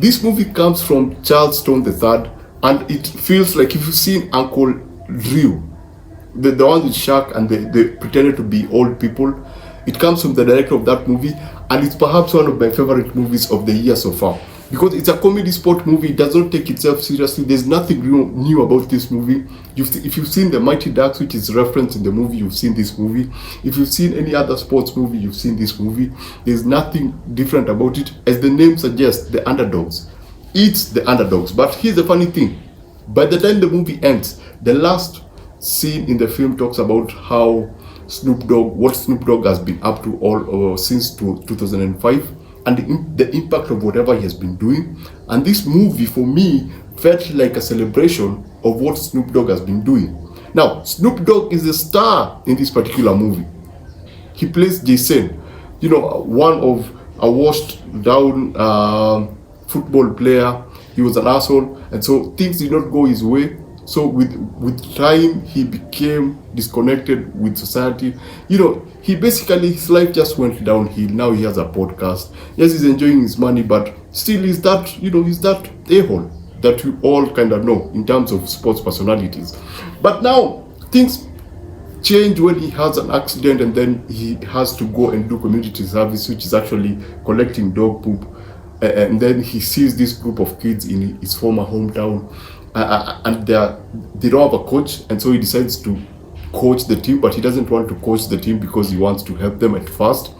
This movie comes from Charles Stone III, and it feels like if you've seen Uncle Drew, the one with Shaq and they pretended to be old people, it comes from the director of that movie, and it's perhaps one of my favorite movies of the year so far. Because it's a comedy sport movie, it does not take itself seriously. There's nothing new about this movie. If you've seen the Mighty Ducks, which is referenced in the movie, you've seen this movie. If you've seen any other sports movie, you've seen this movie. There's nothing different about it. As the name suggests, the Underdogs. It's the Underdogs. But here's the funny thing. By the time the movie ends, the last scene in the film talks about how what Snoop Dogg has been up to all since 2005. And the impact of whatever he has been doing. And this movie, for me, felt like a celebration of what Snoop Dogg has been doing. Now, Snoop Dogg is a star in this particular movie. He plays Jason, one of a washed down football player. He was an asshole, and so things did not go his way. So with time, he became disconnected with society. He basically, his life just went downhill. Now he has a podcast. Yes, he's enjoying his money, but still he's that a-hole that we all kind of know in terms of sports personalities. But now things change when he has an accident and then he has to go and do community service, which is actually collecting dog poop. And then he sees this group of kids in his former hometown. And they don't have a coach, and so he decides to coach the team, but he doesn't want to coach the team because he wants to help them at first.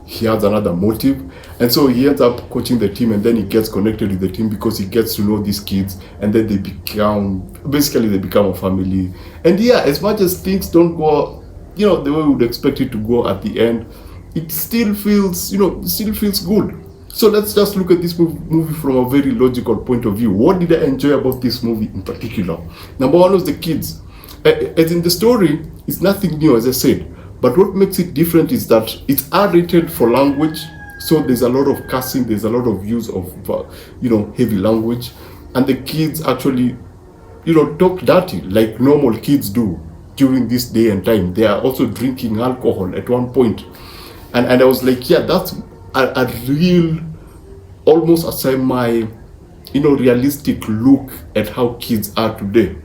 He has another motive, and so he ends up coaching the team, and then he gets connected with the team because he gets to know these kids, and then they become a family. And yeah, as much as things don't go the way we would expect it to go at the end, it still feels good. So let's just look at this movie from a very logical point of view. What did I enjoy about this movie in particular? Number one was the kids. As in the story, it's nothing new, as I said. But what makes it different is that it's R-rated for language. So there's a lot of cussing, there's a lot of use of, heavy language. And the kids actually, talk dirty like normal kids do during this day and time. They are also drinking alcohol at one point. And I was like, yeah, that's a real, almost a semi, realistic look at how kids are today.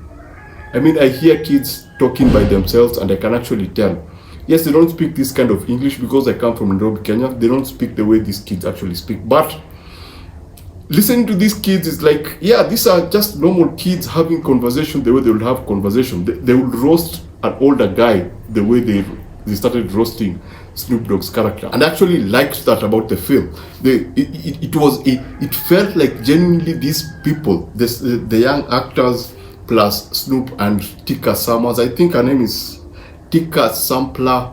I mean, I hear kids talking by themselves and I can actually tell. Yes, they don't speak this kind of English because I come from Nairobi, Kenya. They don't speak the way these kids actually speak. But listening to these kids is like, yeah, these are just normal kids having conversation the way they will have conversation. They will roast an older guy the way they started roasting Snoop Dogg's character, and I actually liked that about the film. It felt like genuinely these people, the young actors plus Snoop and Tika Summers, I think her name is Tika Sumpter,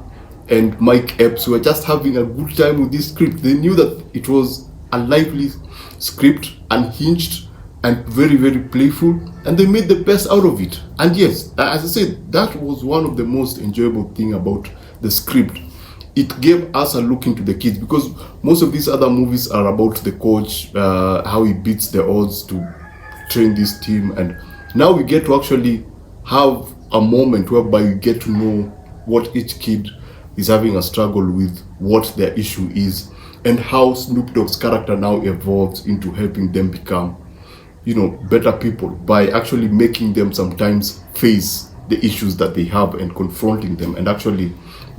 and Mike Epps, were just having a good time with this script. They knew that it was a lively script, unhinged and very, very playful, and they made the best out of it. And yes, as I said, that was one of the most enjoyable thing about the script. It gave us a look into the kids, because most of these other movies are about the coach, how he beats the odds to train this team, and now we get to actually have a moment whereby you get to know what each kid is having a struggle with, what their issue is, and how Snoop Dogg's character now evolves into helping them become, better people by actually making them sometimes face the issues that they have and confronting them, and actually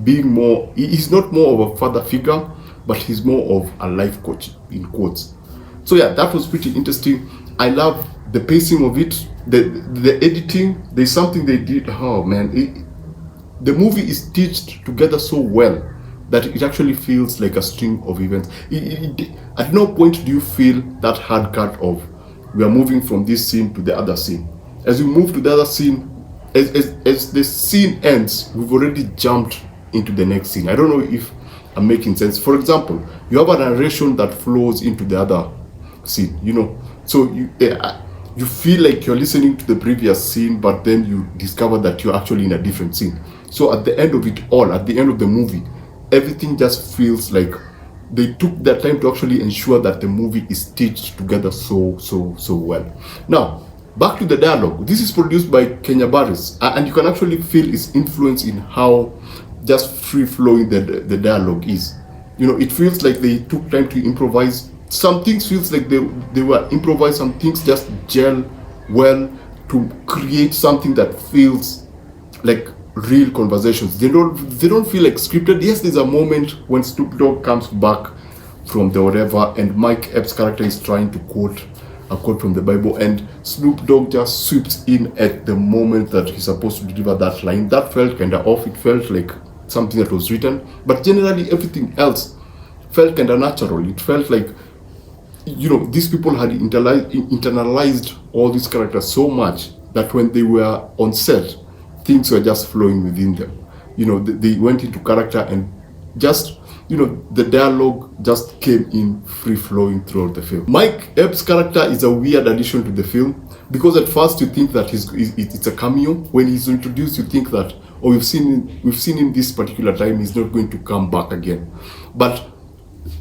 being more, he's not more of a father figure, but he's more of a life coach, in quotes. So yeah, that was pretty interesting. I love the pacing of it, the editing. There's something they did, oh man, the movie is stitched together so well that it actually feels like a string of events. At no point do you feel that hard cut of, we are moving from this scene to the other scene. As we move to the other scene, as the scene ends, we've already jumped into the next scene. I don't know if I'm making sense. For example, you have a narration that flows into the other scene, so you feel like you're listening to the previous scene, but then you discover that you're actually in a different scene. So at the end of it all, at the end of the movie, everything just feels like they took their time to actually ensure that the movie is stitched together so well. Now, back to the dialogue. This is produced by Kenya Barris, and you can actually feel its influence in how just free-flowing the dialogue is. It feels like they took time to improvise some things feels like they were improvised, some things just gel well to create something that feels like real conversations. They don't feel like scripted. Yes, there's a moment when Snoop Dogg comes back from the whatever and Mike Epps' character is trying to quote a quote from the Bible, and Snoop Dogg just sweeps in at the moment that he's supposed to deliver that line. That felt kind of off. It felt like something that was written, but generally everything else felt kind of natural. It felt like, you know, these people had internalized all these characters so much that when they were on set, things were just flowing within them. You know, they went into character and just, you know, the dialogue just came in free flowing throughout the film. Mike Epps' character is a weird addition to the film because at first you think that it's a cameo. When he's introduced, you think that, oh, we've seen him this particular time, he's not going to come back again. But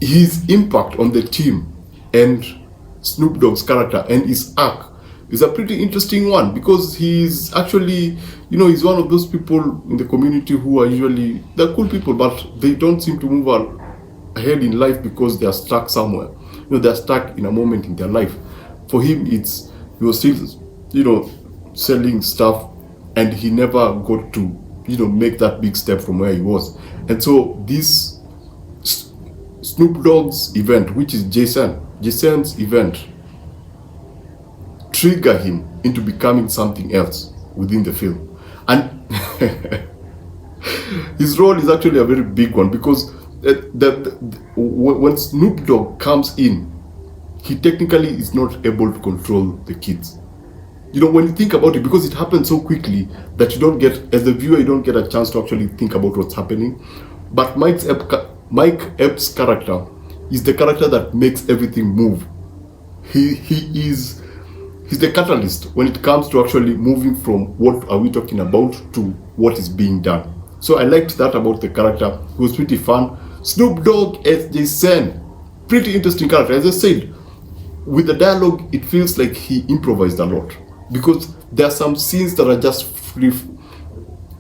his impact on the team and Snoop Dogg's character and his arc is a pretty interesting one, because he's actually, you know, he's one of those people in the community who are usually, they're cool people, but they don't seem to move ahead in life because they're stuck somewhere. You know, they're stuck in a moment in their life. For him, he was still, you know, selling stuff, and he never got to, you know, make that big step from where he was. And so this Snoop Dogg's event, which is Jason's event, trigger him into becoming something else within the film. And his role is actually a very big one, because when Snoop Dogg comes in, he technically is not able to control the kids. You know, when you think about it, because it happens so quickly that you don't get, as a viewer, you don't get a chance to actually think about what's happening. But Mike Epps' character is the character that makes everything move. He's the catalyst when it comes to actually moving from what are we talking about to what is being done. So I liked that about the character. It was pretty fun. Snoop Dogg as Jason, pretty interesting character. As I said, with the dialogue, it feels like he improvised a lot, because there are some scenes that are just free.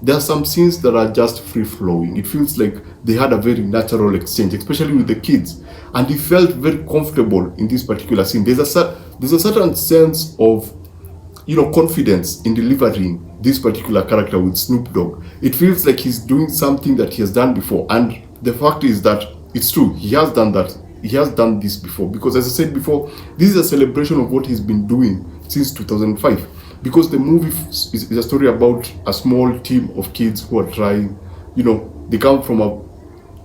There are some scenes that are just free flowing. It feels like they had a very natural exchange, especially with the kids, and he felt very comfortable in this particular scene. There's a certain sense of, you know, confidence in delivering this particular character with Snoop Dogg. It feels like he's doing something that he has done before, and the fact is that it's true. He has done that. He has done this before, because as I said before, this is a celebration of what he's been doing since 2005. Because the movie is a story about a small team of kids who are trying, you know, they come from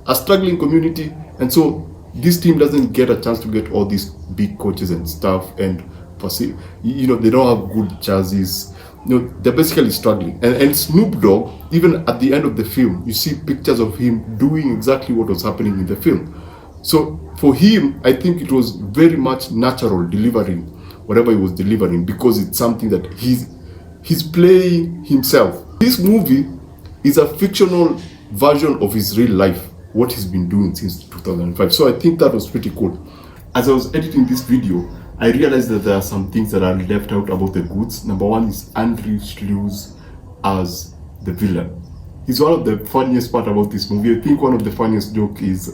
a struggling community, and so this team doesn't get a chance to get all these big coaches and stuff, and you know, they don't have good chassis. You know, they're basically struggling. And Snoop Dogg, even at the end of the film, you see pictures of him doing exactly what was happening in the film. So for him, I think it was very much natural delivering whatever he was delivering, because it's something that he's playing himself. This movie is a fictional version of his real life, what he's been doing since 2005. So I think that was pretty cool. As I was editing this video, I realized that there are some things that are left out about the goods. Number one is Andrew Schulz as the villain. He's one of the funniest part about this movie. I think one of the funniest joke is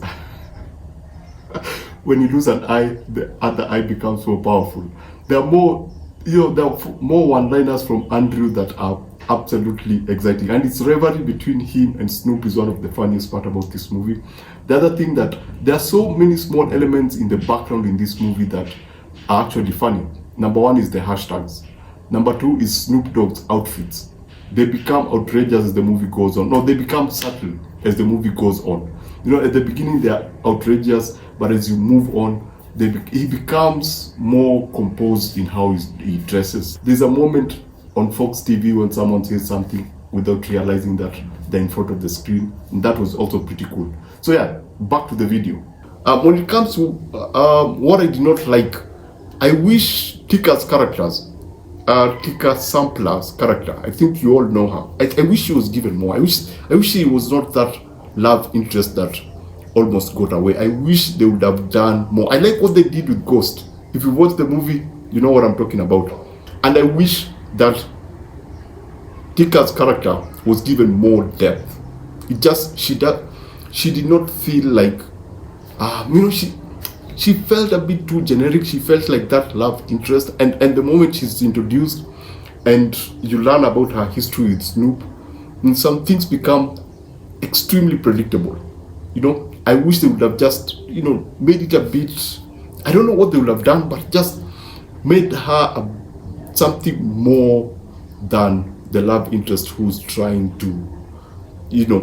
when you lose an eye, the other eye becomes more powerful. There are more, you know, there are more one-liners from Andrew that are absolutely exciting, and its rivalry between him and Snoop is one of the funniest part about this movie. The other thing, that there are so many small elements in the background in this movie that are actually funny. Number one is the hashtags. Number two is Snoop Dogg's outfits. They become outrageous as the movie goes on. No, they become subtle as the movie goes on. You know, at the beginning they are outrageous, but as you move on, he becomes more composed in how he dresses. There's a moment on Fox TV when someone says something without realizing that they're in front of the screen, and that was also pretty cool. So yeah, back to the video. When it comes to what I did not like, I wish Tika's characters, Tika Sumpter's character, I think you all know her. I wish she was given more. I wish she was not that love interest that almost got away. I wish they would have done more. I like what they did with Ghost. If you watch the movie, you know what I'm talking about. And I wish that Tika's character was given more depth. It just, she did not feel like, you know, she felt a bit too generic. She felt like that love interest, and the moment she's introduced and you learn about her history with Snoop, and some things become extremely predictable. I wish they would have just, made it a bit, I don't know what they would have done, but just made her something more than the love interest who's trying to,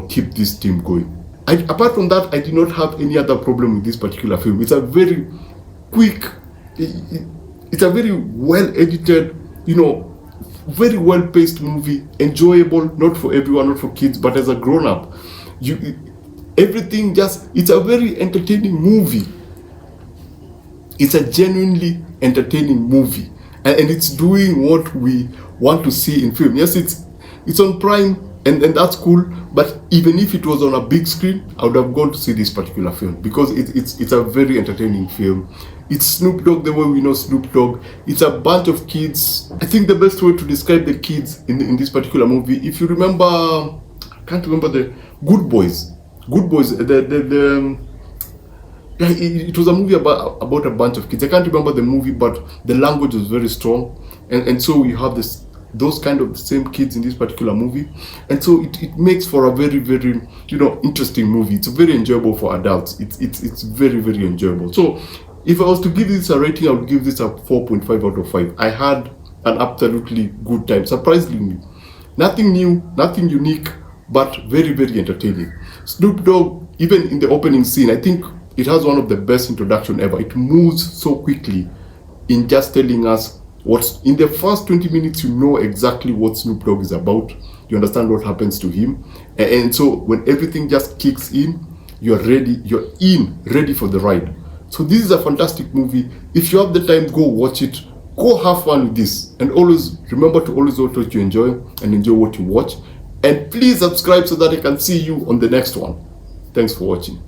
keep this team going. Apart from that, I did not have any other problem with this particular film. It's a very quick, it's a very well edited, very well paced movie, enjoyable, not for everyone, not for kids, but as a grown up, everything it's a very entertaining movie. It's a genuinely entertaining movie, and it's doing what we want to see in film. Yes, it's on Prime, and that's cool, but even if it was on a big screen, I would have gone to see this particular film because it's a very entertaining film. It's Snoop Dogg the way we know Snoop Dogg. It's a bunch of kids. I think the best way to describe the kids in this particular movie, if you remember, I can't remember the Good Boys. It was a movie about a bunch of kids. I can't remember the movie, but the language was very strong, and so we have those kind of the same kids in this particular movie, and so it makes for a very, very interesting movie. It's very enjoyable for adults. It's very, very enjoyable. So if I was to give this a rating, I would give this a 4.5 out of 5. I had an absolutely good time. Surprisingly, nothing new, nothing unique, but very, very entertaining. Snoop Dogg, even in the opening scene, I think it has one of the best introduction ever. It moves so quickly in just telling us what's in the first 20 minutes. You know exactly what Snoop Dogg is about. You understand what happens to him, and so when everything just kicks in, you're ready. You're ready for the ride. So this is a fantastic movie. If you have the time, go watch it. Go have fun with this, and always remember to always watch what you enjoy and enjoy what you watch. And please subscribe so that I can see you on the next one. Thanks for watching.